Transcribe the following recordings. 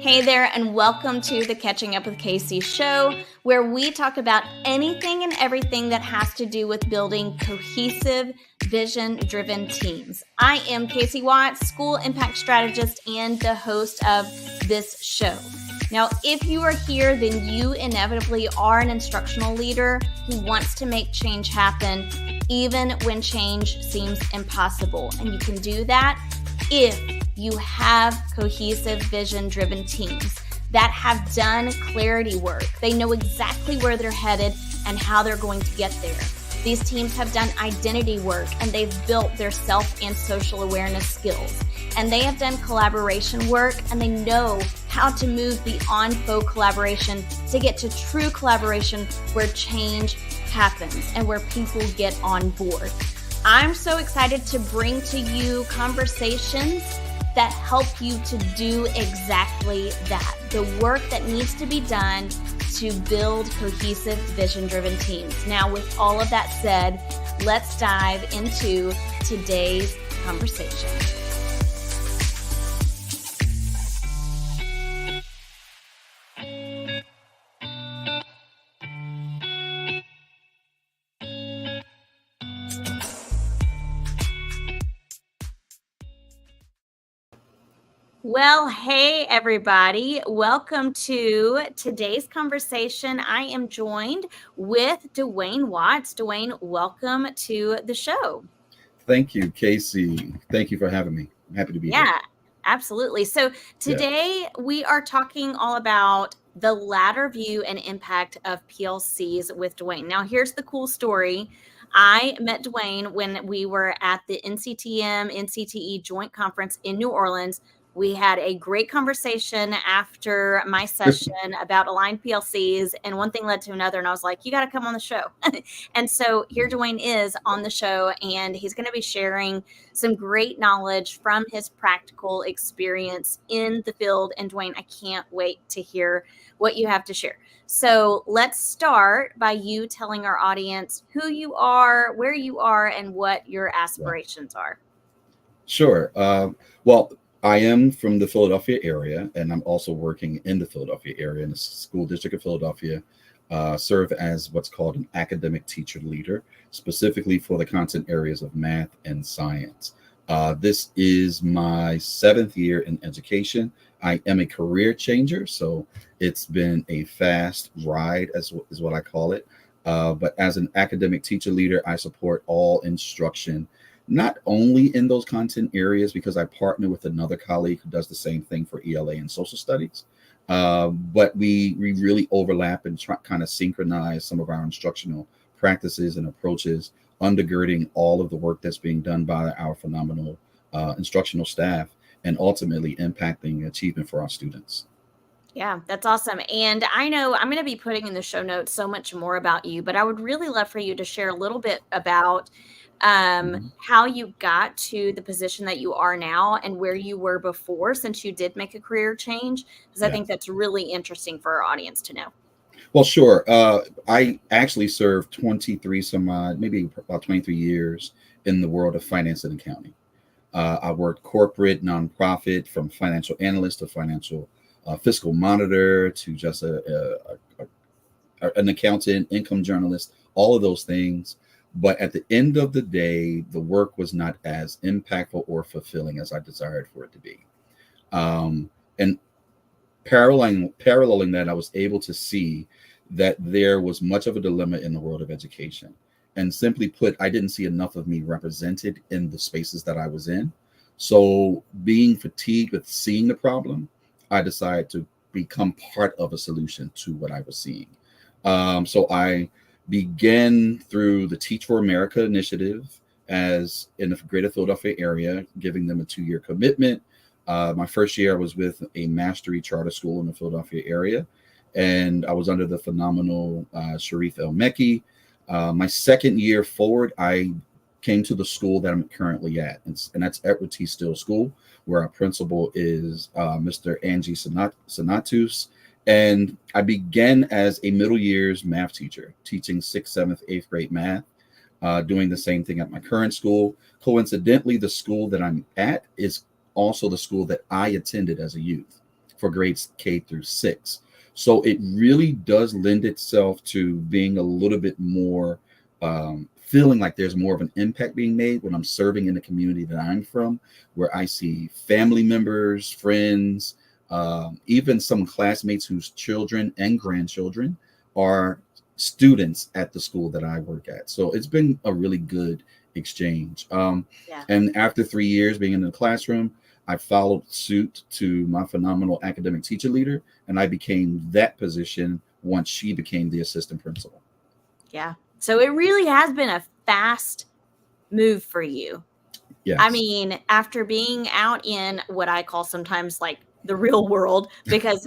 Hey there, and welcome to the Catching Up with Casey show, where we talk about anything and everything that has to do with building cohesive, vision-driven teams. I am Casey Watts, school impact strategist and the host of this show. Now, if you are here, then you inevitably are an instructional leader who wants to make change happen, even when change seems impossible. And you can do that if you have cohesive, vision-driven teams that have done clarity work. They know exactly where they're headed and how they're going to get there. These teams have done identity work, and they've built their self and social awareness skills. And they have done collaboration work, and they know how to move beyond faux collaboration to get to true collaboration where change happens and where people get on board. I'm so excited to bring to you conversations that help you to do exactly that. The work that needs to be done to build cohesive, vision-driven teams. Now, with all of that said, let's dive into today's conversation. Well, hey, everybody. Welcome to today's conversation. I am joined with Duane Watts. Duane, welcome to the show. Thank you, Casey. Thank you for having me. I'm happy to be here. Yeah, absolutely. So today we are talking all about the ladder view and impact of PLCs with Duane. Now, here's the cool story. I met Duane when we were at the NCTE joint conference in New Orleans. We had a great conversation after my session about aligned PLCs, and one thing led to another, and I was like, you got to come on the show. And so here Duane is on the show, and he's going to be sharing some great knowledge from his practical experience in the field. And Duane, I can't wait to hear what you have to share. So let's start by you telling our audience who you are, where you are, and what your aspirations are. Sure. Well, I am from the Philadelphia area, and I'm also working in the Philadelphia area in the school district of Philadelphia, serve as what's called an academic teacher leader, specifically for the content areas of math and science. This is my 7th year in education. I am a career changer, so it's been a fast ride, is what I call it. But as an academic teacher leader, I support all instruction, not only in those content areas, because I partner with another colleague who does the same thing for ELA and social studies, but we really overlap and kind of synchronize some of our instructional practices and approaches, undergirding all of the work that's being done by our phenomenal instructional staff, and ultimately impacting achievement for our students. Yeah, that's awesome. And I know I'm going to be putting in the show notes so much more about you, but I would really love for you to share a little bit about how you got to the position that you are now and where you were before, since you did make a career change, because I think that's really interesting for our audience to know. Well, sure. I actually served 23 maybe about 23 years in the world of finance and accounting. I worked corporate, nonprofit, from financial analyst to financial fiscal monitor to just an accountant, income journalist, all of those things. But at the end of the day, the work was not as impactful or fulfilling as I desired for it to be. And paralleling that, I was able to see that there was much of a dilemma in the world of education. And simply put, I didn't see enough of me represented in the spaces that I was in. So being fatigued with seeing the problem, I decided to become part of a solution to what I was seeing. So I began through the Teach for America initiative as in the greater Philadelphia area, giving them a 2-year commitment. My first year I was with a mastery charter school in the Philadelphia area, and I was under the phenomenal Sharif El-Mekki. My second year forward, I came to the school that I'm currently at, and that's Edward T. Still School, where our principal is Mr. Angie Sanatus. And I began as a middle years math teacher, teaching 6th, 7th, 8th grade math, doing the same thing at my current school. Coincidentally, the school that I'm at is also the school that I attended as a youth. for grades K through 6. So it really does lend itself to being a little bit more, feeling like there's more of an impact being made when I'm serving in the community that I'm from, where I see family members, friends, even some classmates whose children and grandchildren are students at the school that I work at. So it's been a really good exchange. Yeah. And after 3 years being in the classroom, I followed suit to my phenomenal academic teacher leader, and I became that position once she became the assistant principal. Yeah. So it really has been a fast move for you. Yes. I mean, after being out in what I call sometimes like the real world, because,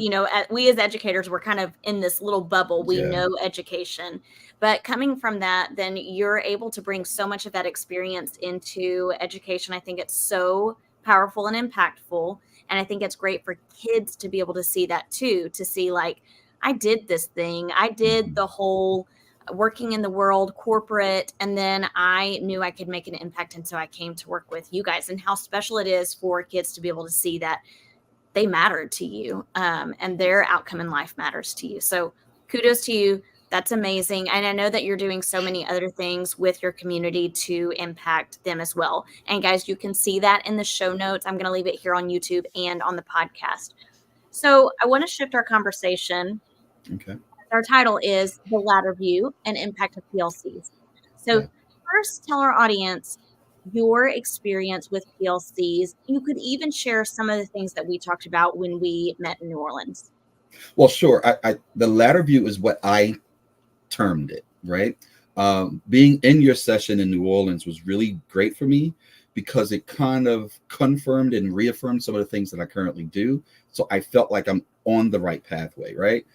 we as educators, we're kind of in this little bubble. We Yeah. know education, but coming from that, then you're able to bring so much of that experience into education. I think it's so powerful and impactful. And I think it's great for kids to be able to see that too, to see like, I did this thing. I did the whole working in the world, corporate, and then I knew I could make an impact. And so I came to work with you guys, and how special it is for kids to be able to see that they mattered to you, and their outcome in life matters to you. So kudos to you. That's amazing. And I know that you're doing so many other things with your community to impact them as well. And guys, you can see that in the show notes. I'm going to leave it here on YouTube and on the podcast. So I want to shift our conversation. Okay. Our title is The Ladder View and Impact of PLCs. So Yeah. first, tell our audience your experience with PLCs. You could even share some of the things that we talked about when we met in New Orleans. Well, sure. The ladder view is what I termed it, right? Being in your session in New Orleans was really great for me because it kind of confirmed and reaffirmed some of the things that I currently do. So I felt like I'm on the right pathway, right?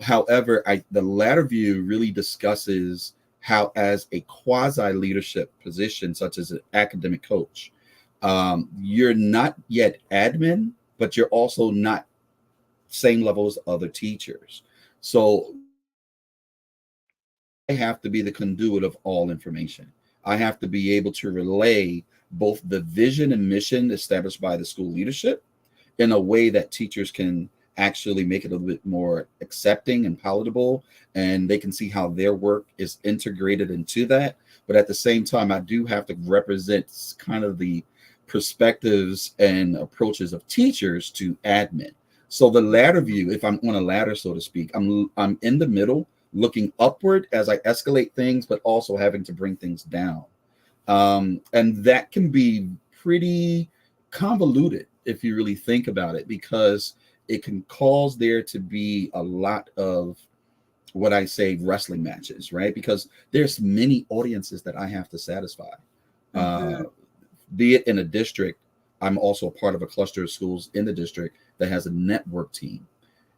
However, the ladder view really discusses how, as a quasi leadership position, such as an academic coach, you're not yet admin, but you're also not same level as other teachers. So I have to be the conduit of all information. I have to be able to relay both the vision and mission established by the school leadership in a way that teachers can actually make it a little bit more accepting and palatable, and they can see how their work is integrated into that. But at the same time, I do have to represent kind of the perspectives and approaches of teachers to admin. So the ladder view, if I'm on a ladder, so to speak, I'm in the middle, looking upward as I escalate things, but also having to bring things down. And that can be pretty convoluted if you really think about it, because it can cause there to be a lot of what I say wrestling matches, right? Because there's many audiences that I have to satisfy. Be it in a district, I'm also a part of a cluster of schools in the district that has a network team.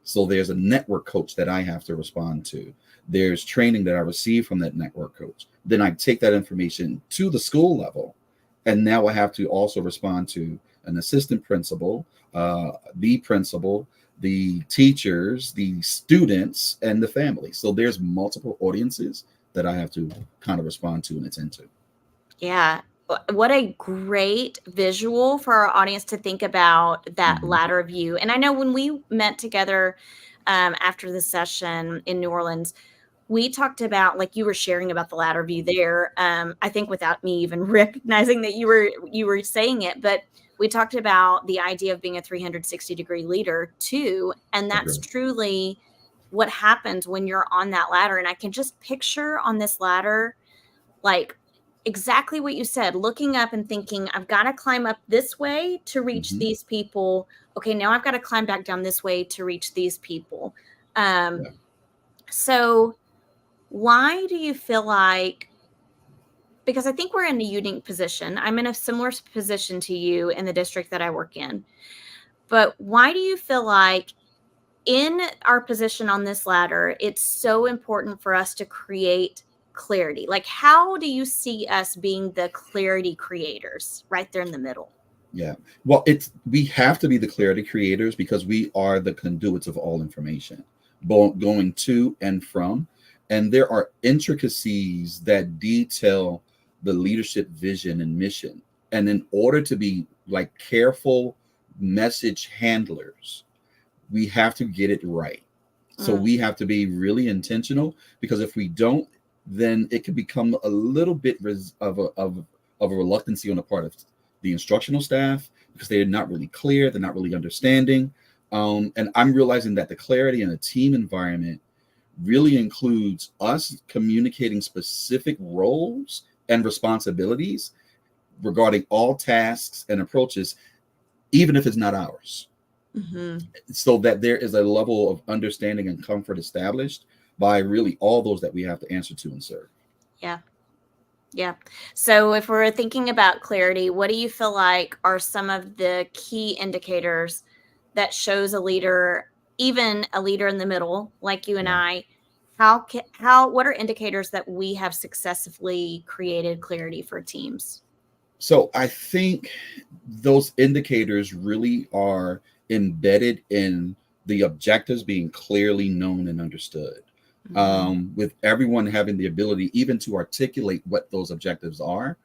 So there's a network coach that I have to respond to. There's training that I receive from that network coach. Then I take that information to the school level. And now I have to also respond to an assistant principal, the principal, the teachers, the students, and the family. So there's multiple audiences that I have to kind of respond to and attend to. Yeah. What a great visual for our audience to think about that ladder view. And I know when we met together after the session in New Orleans, we talked about, like you were sharing about the ladder view there. I think without me even recognizing that you were saying it, but we talked about the idea of being a 360-degree leader too. And that's truly what happens when you're on that ladder. And I can just picture on this ladder, like exactly what you said, looking up and thinking, I've got to climb up this way to reach these people. Okay, now I've got to climb back down this way to reach these people. So why do you feel like, because I think we're in a unique position. I'm in a similar position to you in the district that I work in. But why do you feel like in our position on this ladder, it's so important for us to create clarity? Like, how do you see us being the clarity creators right there in the middle? Yeah. Well, we have to be the clarity creators because we are the conduits of all information, both going to and from. And there are intricacies that detail the leadership vision and mission. And in order to be like careful message handlers, we have to get it right. So we have to be really intentional, because if we don't, then it could become a little bit of a reluctancy on the part of the instructional staff, because they're not really clear, they're not really understanding. And I'm realizing that the clarity in a team environment really includes us communicating specific roles and responsibilities regarding all tasks and approaches, even if it's not ours. So that there is a level of understanding and comfort established by really all those that we have to answer to and serve. Yeah. So if we're thinking about clarity, what do you feel like are some of the key indicators that shows a leader, even a leader in the middle, like you and I, what are indicators that we have successfully created clarity for teams? So I think those indicators really are embedded in the objectives being clearly known and understood. With everyone having the ability even to articulate what those objectives are,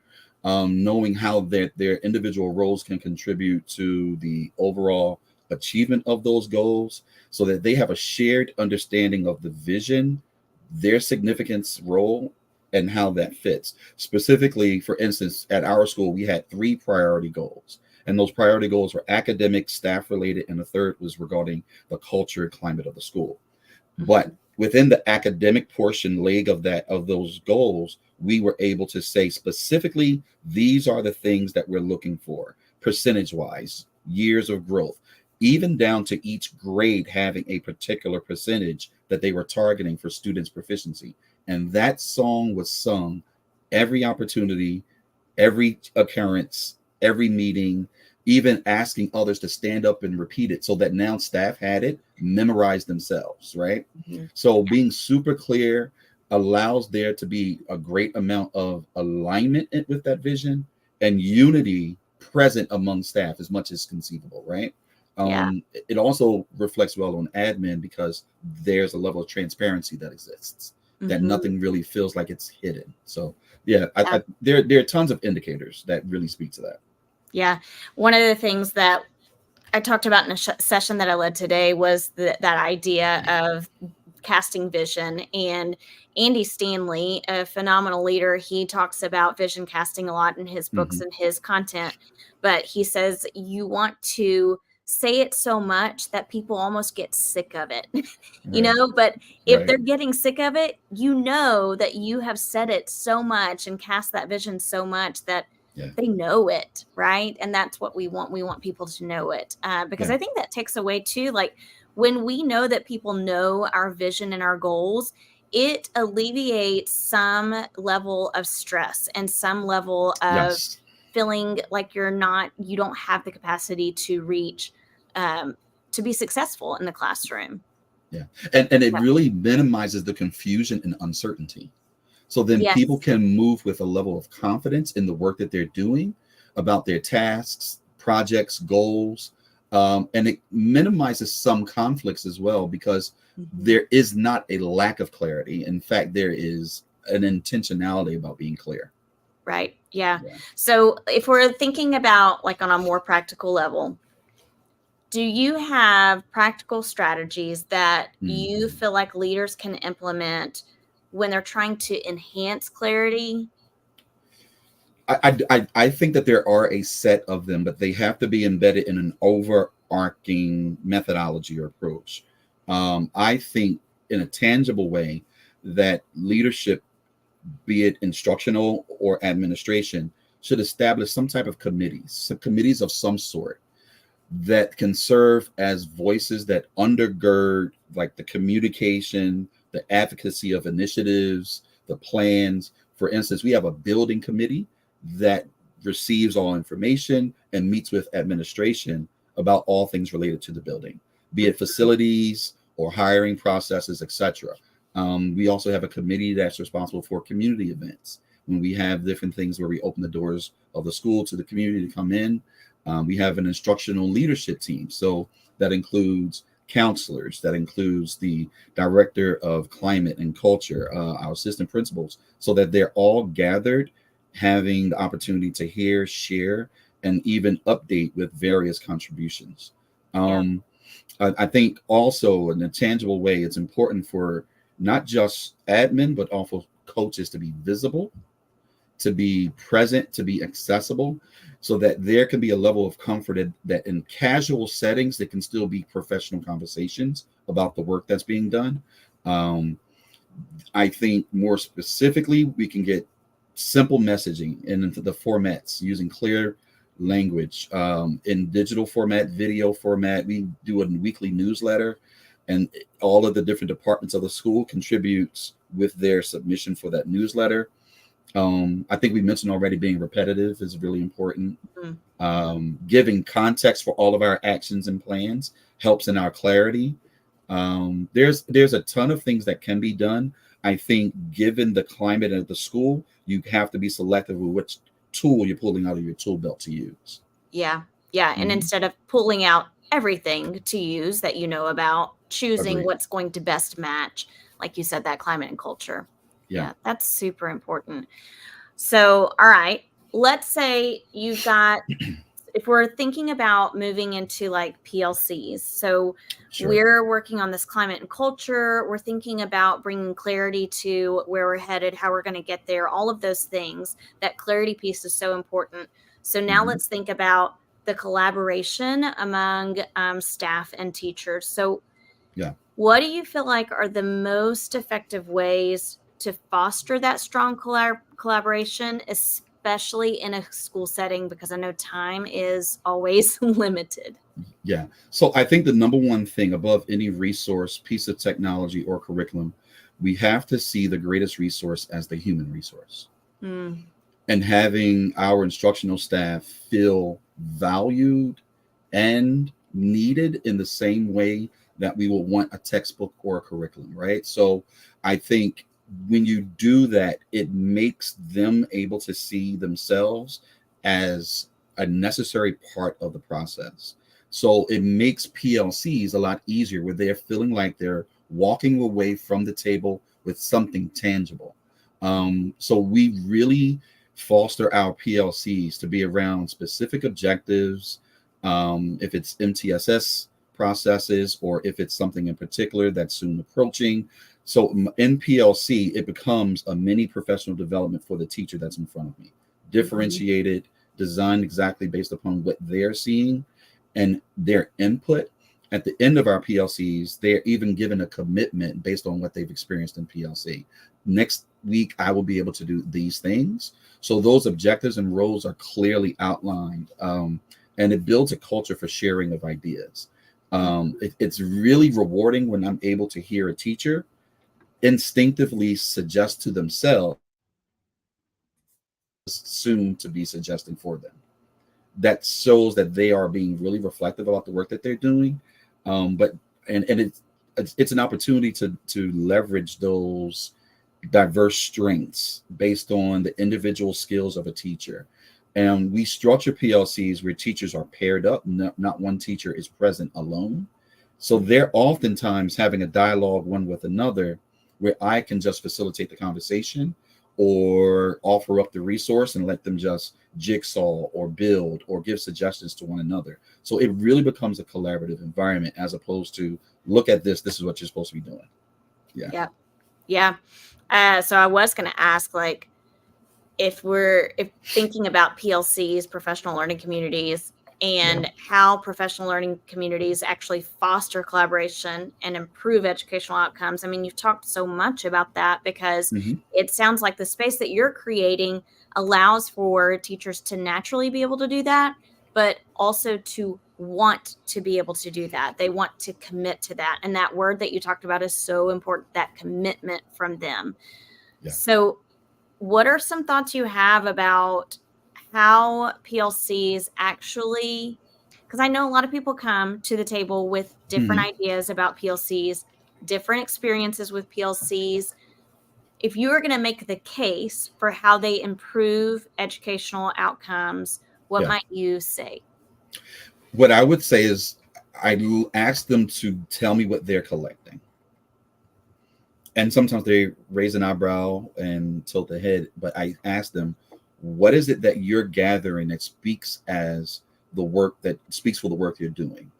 knowing how their individual roles can contribute to the overall achievement of those goals, so that they have a shared understanding of the vision, their significance role, and how that fits. Specifically, for instance, at our school, we had 3 priority goals. And those priority goals were academic, staff related, and the third was regarding the culture and climate of the school. But within the academic portion leg of those goals, we were able to say specifically, these are the things that we're looking for, percentage wise, years of growth, even down to each grade having a particular percentage that they were targeting for students' proficiency. And that song was sung every opportunity, every occurrence, every meeting, even asking others to stand up and repeat it, so that now staff had it memorized themselves, right? So being super clear allows there to be a great amount of alignment with that vision and unity present among staff as much as conceivable, right? It also reflects well on admin, because there's a level of transparency that exists, that nothing really feels like it's hidden. So there are tons of indicators that really speak to that. Yeah. One of the things that I talked about in a session that I led today was that idea of casting vision. And Andy Stanley, a phenomenal leader, he talks about vision casting a lot in his books and his content. But he says you want to say it so much that people almost get sick of it, but if they're getting sick of it, that you have said it so much and cast that vision so much that they know it, right? And that's what we want. We want people to know it, because I think that takes away too, like when we know that people know our vision and our goals, it alleviates some level of stress and some level of feeling like you don't have the capacity to reach, to be successful in the classroom. And it really minimizes the confusion and uncertainty. So then people can move with a level of confidence in the work that they're doing, about their tasks, projects, goals. And it minimizes some conflicts as well, because there is not a lack of clarity. In fact, there is an intentionality about being clear. Right. Yeah. So if we're thinking about like on a more practical level, do you have practical strategies that you feel like leaders can implement when they're trying to enhance clarity? I think that there are a set of them, but they have to be embedded in an overarching methodology or approach. I think in a tangible way that leadership, be it instructional or administration, should establish some type of committees of some sort that can serve as voices that undergird like the communication, the advocacy of initiatives, the plans. For instance, we have a building committee that receives all information and meets with administration about all things related to the building, be it facilities or hiring processes, etc. We also have a committee that's responsible for community events. When we have different things where we open the doors of the school to the community to come in, we have an instructional leadership team. So that includes counselors, that includes the director of climate and culture, our assistant principals, so that they're all gathered, having the opportunity to hear, share, and even update with various contributions. I think also in a tangible way, it's important for not just admin, but also coaches to be visible, to be present, to be accessible, so that there can be a level of comfort that in casual settings, there can still be professional conversations about the work that's being done. Um, I think more specifically, we can get simple messaging into the formats using clear language in digital format, video format. We do a weekly newsletter, and all of the different departments of the school contributes with their submission for that newsletter. I think we mentioned already being repetitive is really important. Giving context for all of our actions and plans helps in our clarity. There's a ton of things that can be done. I think given the climate of the school, you have to be selective with which tool you're pulling out of your tool belt to use. Yeah. Yeah. And instead of pulling out everything to use that you know about, choosing Agreed. what's going to best match, like you said, that climate and culture. Yeah. That's super important. So, all right, let's say you've got, if we're thinking about moving into like PLCs, so Sure. we're working on this climate and culture, we're thinking about bringing clarity to where we're headed, how we're going to get there, all of those things. That clarity piece is so important. So now let's think about the collaboration among staff and teachers. So Yeah. what do you feel like are the most effective ways to foster that strong collaboration, especially in a school setting? Because I know time is always limited. Yeah. So I think the number one thing above any resource, piece of technology, or curriculum, we have to see the greatest resource as the human resource. And having our instructional staff feel valued and needed in the same way that we will want a textbook or a curriculum, right? So I think when you do that, it makes them able to see themselves as a necessary part of the process. So it makes PLCs a lot easier where they're feeling like they're walking away from the table with something tangible. So we really foster our PLCs to be around specific objectives. If it's MTSS processes, or if it's something in particular that's soon approaching. So in PLC, it becomes a mini professional development for the teacher that's in front of me, differentiated, designed exactly based upon what they're seeing and their input. At the end of our PLCs, they're even given a commitment based on what they've experienced in PLC. Next week, I will be able to do these things. So those objectives and roles are clearly outlined, and it builds a culture for sharing of ideas. It's really rewarding when I'm able to hear a teacher instinctively suggest to themselves soon to be suggesting for them. That shows that they are being really reflective about the work that they're doing. But it's an opportunity to leverage those diverse strengths based on the individual skills of a teacher. And we structure PLCs where teachers are paired up, not one teacher is present alone. So they're oftentimes having a dialogue one with another where I can just facilitate the conversation or offer up the resource and let them just jigsaw or build or give suggestions to one another. So it really becomes a collaborative environment as opposed to look at this is what you're supposed to be doing. Yeah. So I was going to ask, like, if thinking about PLCs, professional learning communities, and how professional learning communities actually foster collaboration and improve educational outcomes. I mean, you've talked so much about that because it sounds like the space that you're creating allows for teachers to naturally be able to do that, but also to want to be able to do that. They want to commit to that. And that word that you talked about is so important, that commitment from them. Yeah. So what are some thoughts you have about how PLCs actually, because I know a lot of people come to the table with different ideas about PLCs, different experiences with PLCs. If you are going to make the case for how they improve educational outcomes, what might you say? What I would say is I ask them to tell me what they're collecting. And sometimes they raise an eyebrow and tilt the head, but I ask them, what is it that you're gathering that speaks for the work you're doing?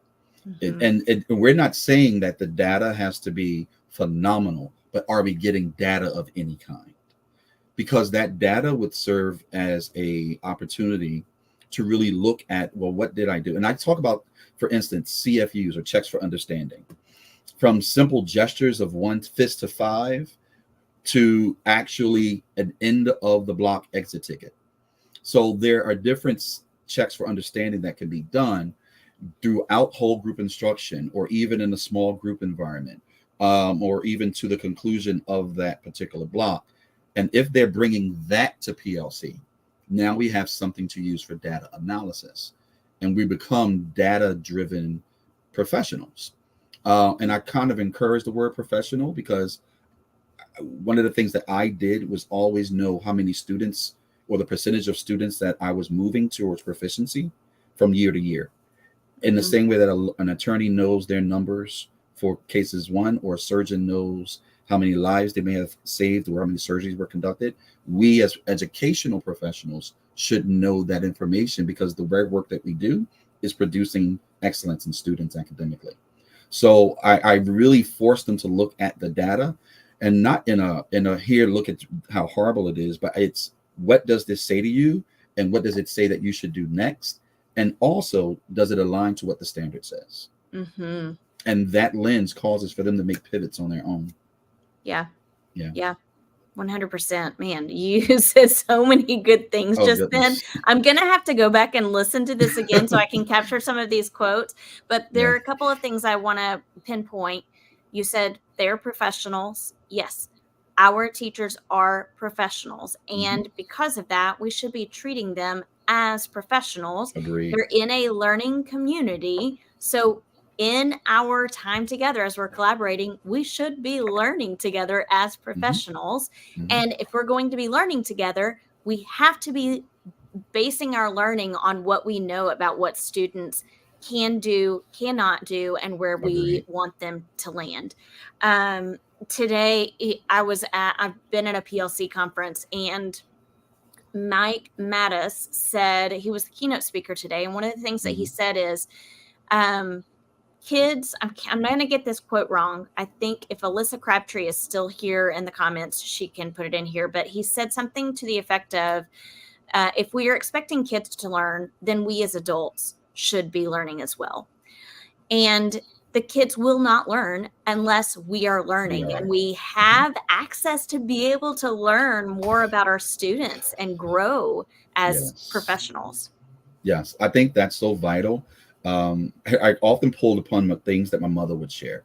And we're not saying that the data has to be phenomenal, but are we getting data of any kind? Because that data would serve as a opportunity to really look at, well, what did I do? And I talk about, for instance, CFUs, or checks for understanding, from simple gestures of 1 fist to 5 to actually an end of the block exit ticket. So there are different checks for understanding that can be done throughout whole group instruction, or even in a small group environment, or even to the conclusion of that particular block. And if they're bringing that to PLC, now we have something to use for data analysis, and we become data-driven professionals. And I kind of encourage the word professional, because one of the things that I did was always know how many students, or the percentage of students that I was moving towards proficiency from year to year. In the same way that an attorney knows their numbers for cases won, or a surgeon knows how many lives they may have saved or how many surgeries were conducted, we as educational professionals should know that information, because the very work that we do is producing excellence in students academically. So I really force them to look at the data, and not in a here, look at how horrible it is, but it's, what does this say to you, and what does it say that you should do next? And also, does it align to what the standard says? And that lens causes for them to make pivots on their own. Yeah. 100%. Man, you said so many good things then. I'm going to have to go back and listen to this again so I can capture some of these quotes. But there are a couple of things I want to pinpoint. You said they're professionals. Yes, our teachers are professionals. And because of that, we should be treating them as professionals. Agreed. They're in a learning community. So in our time together, as we're collaborating, we should be learning together as professionals. And if we're going to be learning together, we have to be basing our learning on what we know about what students can do, cannot do, and where we want them to land. Today, I've been at a PLC conference, and Mike Mattis said, he was the keynote speaker today. And one of the things that he said is, kids, I'm going to get this quote wrong. I think if Alyssa Crabtree is still here in the comments, she can put it in here. But he said something to the effect of, if we are expecting kids to learn, then we as adults should be learning as well. And the kids will not learn unless we are learning. And we have access to be able to learn more about our students and grow as professionals. Yes, I think that's so vital. I often pulled upon the things that my mother would share.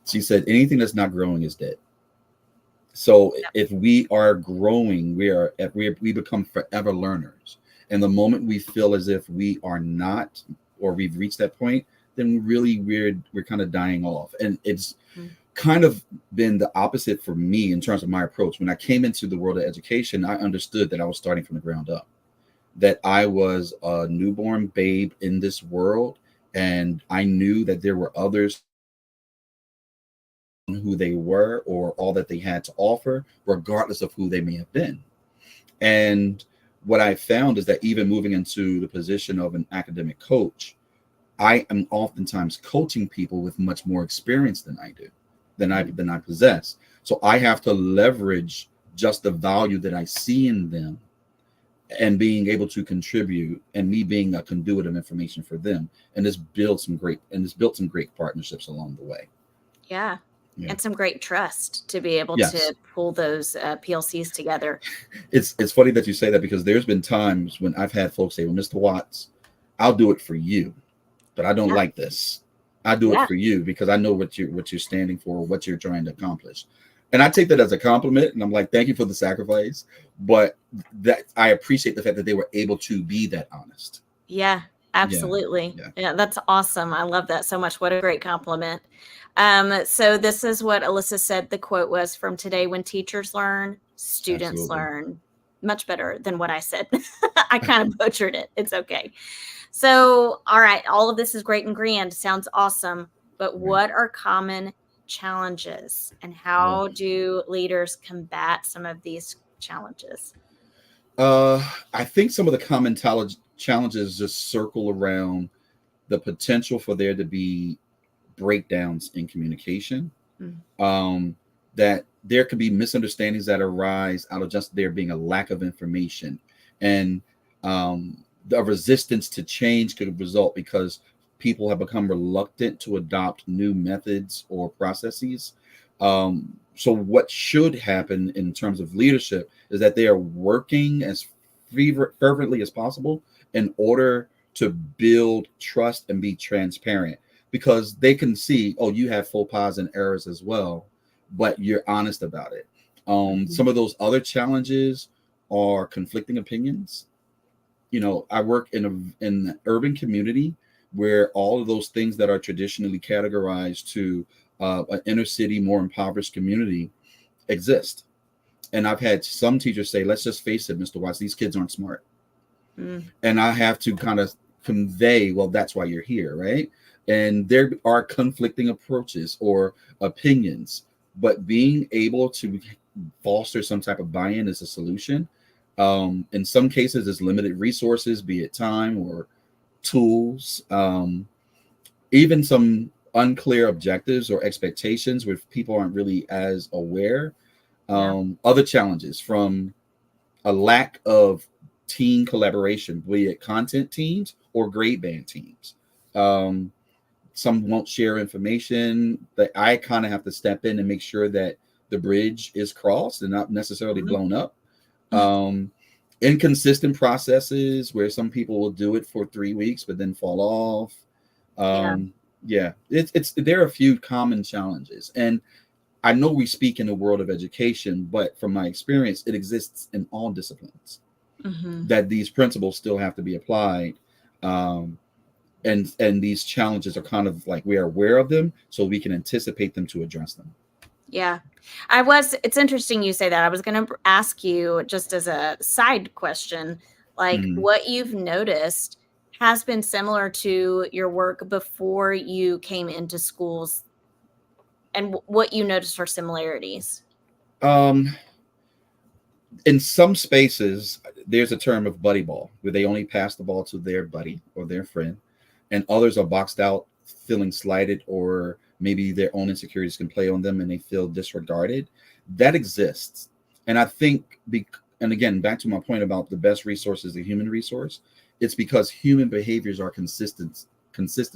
She said, anything that's not growing is dead. So if we are growing, we become forever learners. And the moment we feel as if we are not, or we've reached that point, then really we're kind of dying off. And it's kind of been the opposite for me in terms of my approach. When I came into the world of education, I understood that I was starting from the ground up, that I was a newborn babe in this world. And I knew that there were others who they were, or all that they had to offer, regardless of who they may have been. And what I found is that even moving into the position of an academic coach, I am oftentimes coaching people with much more experience than I do, than I possess. So I have to leverage just the value that I see in them, and being able to contribute, and me being a conduit of information for them. And it's built some great partnerships along the way. Yeah. And some great trust to be able to pull those PLCs together. It's funny that you say that, because there's been times when I've had folks say, well, Mr. Watts, I'll do it for you, but I don't like this. I do it for you because I know what you're standing for, what you're trying to accomplish. And I take that as a compliment, and I'm like, thank you for the sacrifice. But that I appreciate the fact that they were able to be that honest. Yeah, absolutely. Yeah, that's awesome. I love that so much. What a great compliment. So this is what Alyssa said the quote was from today: when teachers learn, students learn. Much better than what I said. I kind of butchered it. It's okay. So, all right, all of this is great and grand. Sounds awesome. But what are common challenges, and how do leaders combat some of these challenges? I think some of the common challenges just circle around the potential for there to be breakdowns in communication, Mm. that there could be misunderstandings that arise out of just there being a lack of information, and the resistance to change could result because people have become reluctant to adopt new methods or processes. So what should happen in terms of leadership is that they are working as fervently as possible in order to build trust and be transparent, because they can see, oh, you have faux pas and errors as well, but you're honest about it. Mhm. Some of those other challenges are conflicting opinions. I work in an urban community where all of those things that are traditionally categorized to an inner city, more impoverished community exist. And I've had some teachers say, let's just face it, Mr. Watts, these kids aren't smart. Mm. And I have to kind of convey, well, that's why you're here, right? And there are conflicting approaches or opinions, but being able to foster some type of buy-in is a solution. In some cases, it's limited resources, be it time or tools, even some unclear objectives or expectations where people aren't really as aware. Yeah. Other challenges from a lack of team collaboration, be it content teams or grade band teams. Um, some won't share information, that I kind of have to step in and make sure that the bridge is crossed and not necessarily Mhm. blown up. Um, Inconsistent processes where some people will do it for 3 weeks but then fall off. Yeah. Yeah, it's there are a few common challenges, and I know we speak in the world of education, but from my experience, it exists in all disciplines, Hmm. that these principles still have to be applied. Um, and these challenges are kind of like we are aware of them so we can anticipate them to address them. Yeah. It's interesting you say that. I was going to ask you, just as a side question, like Mhm. what you've noticed has been similar to your work before you came into schools, and what you noticed for similarities. Um, in some spaces, there's a term of buddy ball where they only pass the ball to their buddy or their friend, and others are boxed out, feeling slighted, or maybe their own insecurities can play on them and they feel disregarded. That exists. And I think, and again, back to my point about the best resource is the human resource, it's because human behaviors are consistent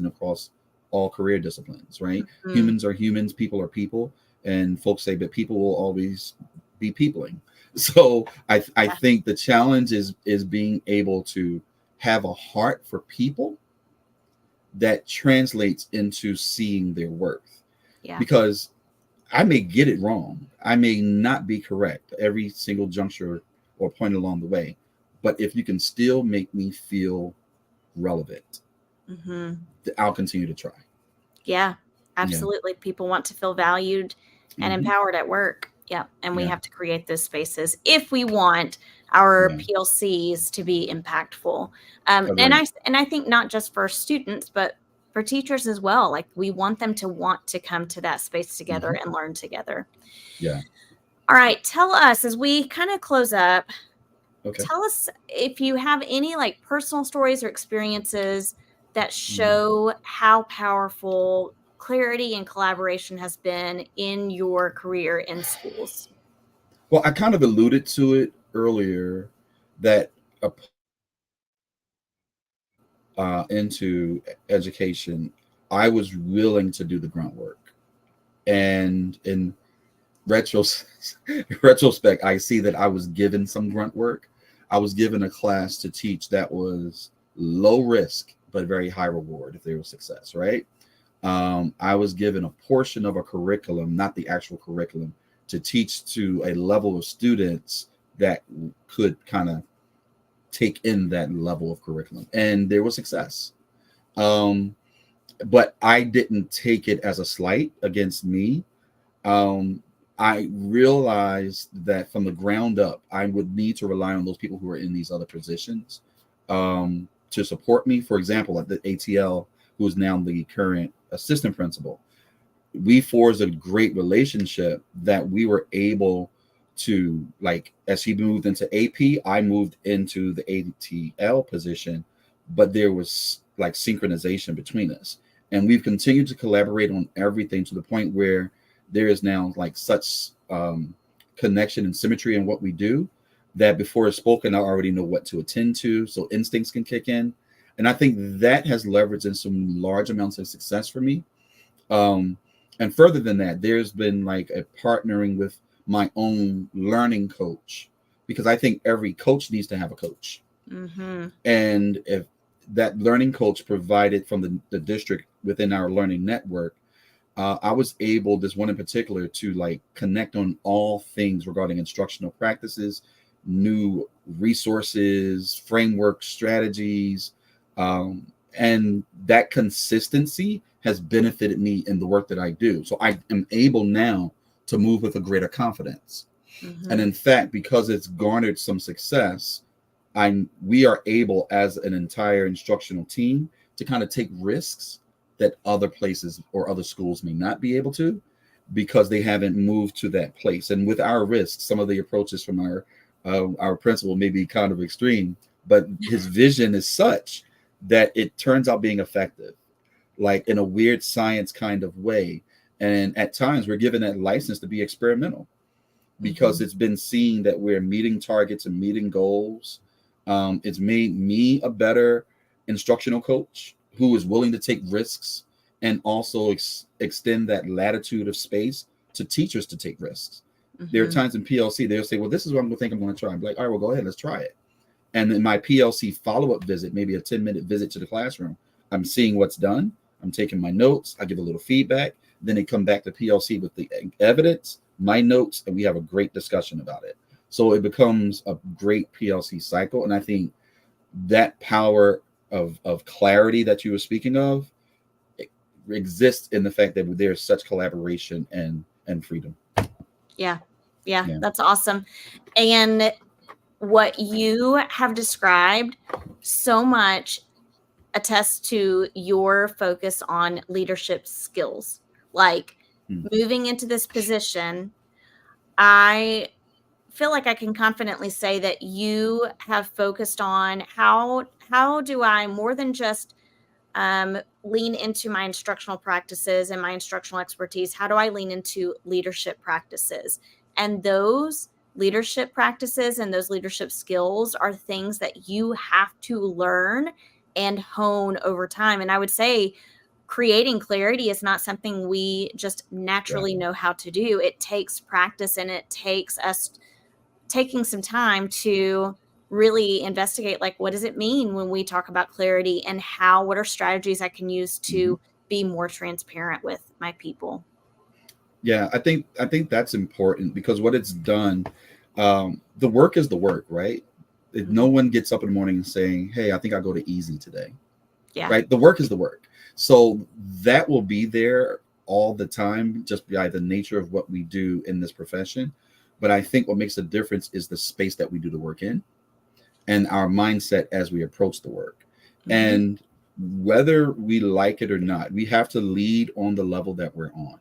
across all career disciplines, right? Mm. Humans are humans, people are people, and folks say that people will always be peopling. So I Yeah. think the challenge is being able to have a heart for people that translates into seeing their worth. Yeah. Because I may get it wrong, I may not be correct every single juncture or point along the way, but if you can still make me feel relevant, Hmm. I'll continue to try. Yeah, Yeah. absolutely. People want to feel valued and Hmm. empowered at work. Yeah, and we Yeah. have to create those spaces if we want our Yeah. PLCs to be impactful. And Agreed. I think not just for students, but for teachers as well. Like we want them to want to come to that space together Hmm. and learn together. Yeah. All right, tell us as we kind of close up, Okay. tell us if you have any like personal stories or experiences that Mhm. show how powerful clarity and collaboration has been in your career in schools. Well, I kind of alluded to it earlier that a into education, I was willing to do the grunt work. And in retros- retrospect, I see that I was given some grunt work. I was given a class to teach that was low risk, but very high reward if there was success, right? I was given a portion of a curriculum, not the actual curriculum, to teach to a level of students that could kind of take in that level of curriculum. And there was success. Um, but I didn't take it as a slight against me. Um, I realized that from the ground up, I would need to rely on those people who are in these other positions to support me. For example, at the ATL, who is now the current assistant principal, we forged a great relationship that we were able to, like, as he moved into AP, I moved into the ATL position, but there was like synchronization between us. And we've continued to collaborate on everything to the point where there is now like such connection and symmetry in what we do that before it's spoken, I already know what to attend to. So instincts can kick in. And I think that has leveraged in some large amounts of success for me. And further than that, there's been like a partnering with my own learning coach, because I think every coach needs to have a coach. Mm-hmm. And if that learning coach provided from the district within our learning network, I was able, this one in particular, to like connect on all things regarding instructional practices, new resources, frameworks, strategies, and that consistency has benefited me in the work that I do. So I am able now to move with a greater confidence. Mm-hmm. And in fact, because it's garnered some success, we are able as an entire instructional team to kind of take risks that other places or other schools may not be able to, because they haven't moved to that place. And with our risks, some of the approaches from our principal may be kind of extreme, but his vision is such that it turns out being effective, like in a weird science kind of way. And at times we're given that license to be experimental, because it's been seen that we're meeting targets and meeting goals. It's made me a better instructional coach who is willing to take risks and also extend that latitude of space to teachers to take risks. There are times in PLC, they'll say, well, this is what I'm going to try. I'm like, all right, well, go ahead, let's try it. And in my PLC follow-up visit, maybe a 10-minute visit to the classroom, I'm seeing what's done. I'm taking my notes. I give a little feedback. Then they come back to PLC with the evidence, my notes, and we have a great discussion about it. So it becomes a great PLC cycle. And I think that power of clarity that you were speaking of exists in the fact that there's such collaboration and freedom. Yeah, that's awesome. And what you have described so much attests to your focus on leadership skills. Like moving into this position, I feel like I can confidently say that you have focused on how do I more than just lean into my instructional practices and my instructional expertise? How do I lean into leadership practices? And those leadership practices and those leadership skills are things that you have to learn and hone over time. And I would say creating clarity is not something we just naturally know how to do. It takes practice, and it takes us taking some time to really investigate, like, what does it mean when we talk about clarity, and what are strategies I can use to be more transparent with my people? Yeah, I think that's important, because what it's done, the work is the work, right? No one gets up in the morning and saying, hey, I think I'll go to easy today. Yeah. Right. The work is the work. So that will be there all the time, just by the nature of what we do in this profession. But I think what makes a difference is the space that we do the work in and our mindset as we approach the work. And whether we like it or not, we have to lead on the level that we're on.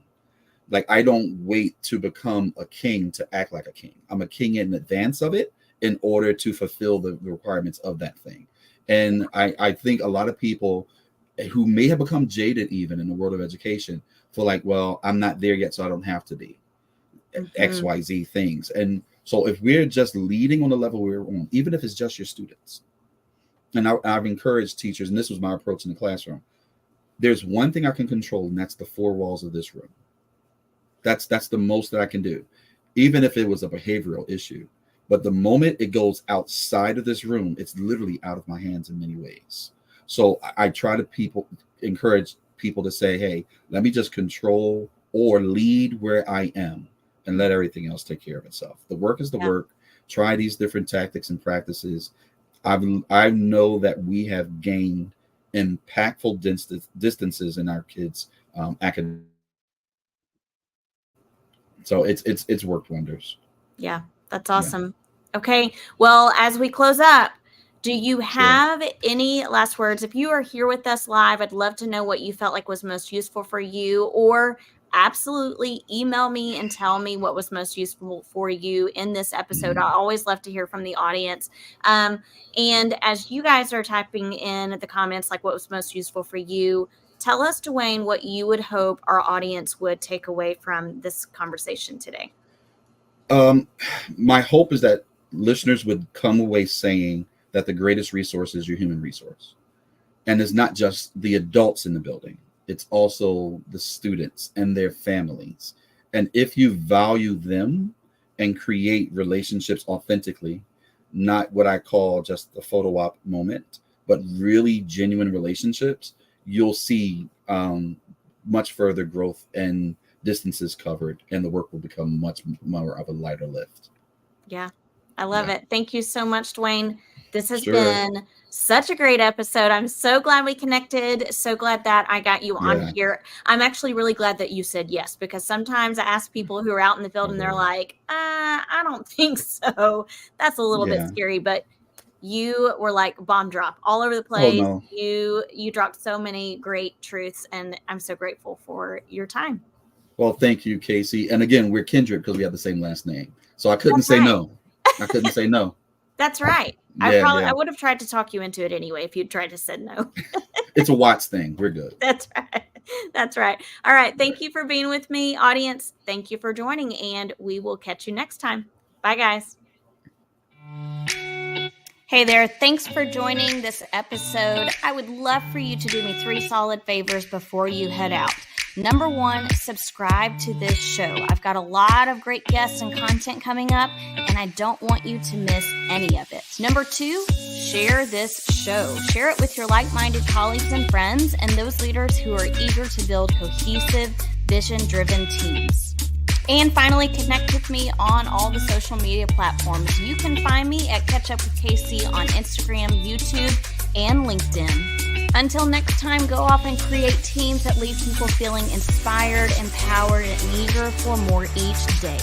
Like, I don't wait to become a king to act like a king. I'm a king in advance of it in order to fulfill the requirements of that thing. And I think a lot of people who may have become jaded even in the world of education feel like, well, I'm not there yet, so I don't have to be XYZ things. And so if we're just leading on the level we're on, even if it's just your students, and I've encouraged teachers, and this was my approach in the classroom, there's one thing I can control, and that's the four walls of this room. That's the most that I can do, even if it was a behavioral issue. But the moment it goes outside of this room, it's literally out of my hands in many ways. So I try to encourage people to say, hey, let me just control or lead where I am and let everything else take care of itself. The work is the work. Try these different tactics and practices. I know that we have gained impactful distances in our kids' academic. So it's worked wonders. Yeah, that's awesome. Yeah. Okay. Well, as we close up, do you have any last words? If you are here with us live, I'd love to know what you felt like was most useful for you, or absolutely email me and tell me what was most useful for you in this episode. I always love to hear from the audience. And as you guys are typing in the comments, like what was most useful for you, Tell us, Duane, what you would hope our audience would take away from this conversation today. My hope is that listeners would come away saying that the greatest resource is your human resource. And it's not just the adults in the building. It's also the students and their families. And if you value them and create relationships authentically, not what I call just the photo op moment, but really genuine relationships, you'll see much further growth and distances covered, and the work will become much more of a lighter lift. Yeah, I love it. Thank you so much, Duane. This has been such a great episode. I'm so glad we connected. So glad that I got you on here. I'm actually really glad that you said yes, because sometimes I ask people who are out in the field and they're like, I don't think so. That's a little bit scary, but you were like bomb drop all over the place. Oh, no. You dropped so many great truths, and I'm so grateful for your time. Well, thank you, Casey. And again, we're kindred because we have the same last name. So I couldn't say no. I couldn't say no. That's right. I would have tried to talk you into it anyway if you'd tried to say no. It's a Watts thing. We're good. That's right. That's right. All right. Thank you for being with me, audience. Thank you for joining, and we will catch you next time. Bye, guys. Hey there. Thanks for joining this episode. I would love for you to do me 3 solid favors before you head out. Number 1, subscribe to this show. I've got a lot of great guests and content coming up, and I don't want you to miss any of it. Number 2, share this show. Share it with your like-minded colleagues and friends and those leaders who are eager to build cohesive, vision-driven teams. And finally, connect with me on all the social media platforms. You can find me at Catch Up with Casey on Instagram, YouTube, and LinkedIn. Until next time, go off and create teams that leave people feeling inspired, empowered, and eager for more each day.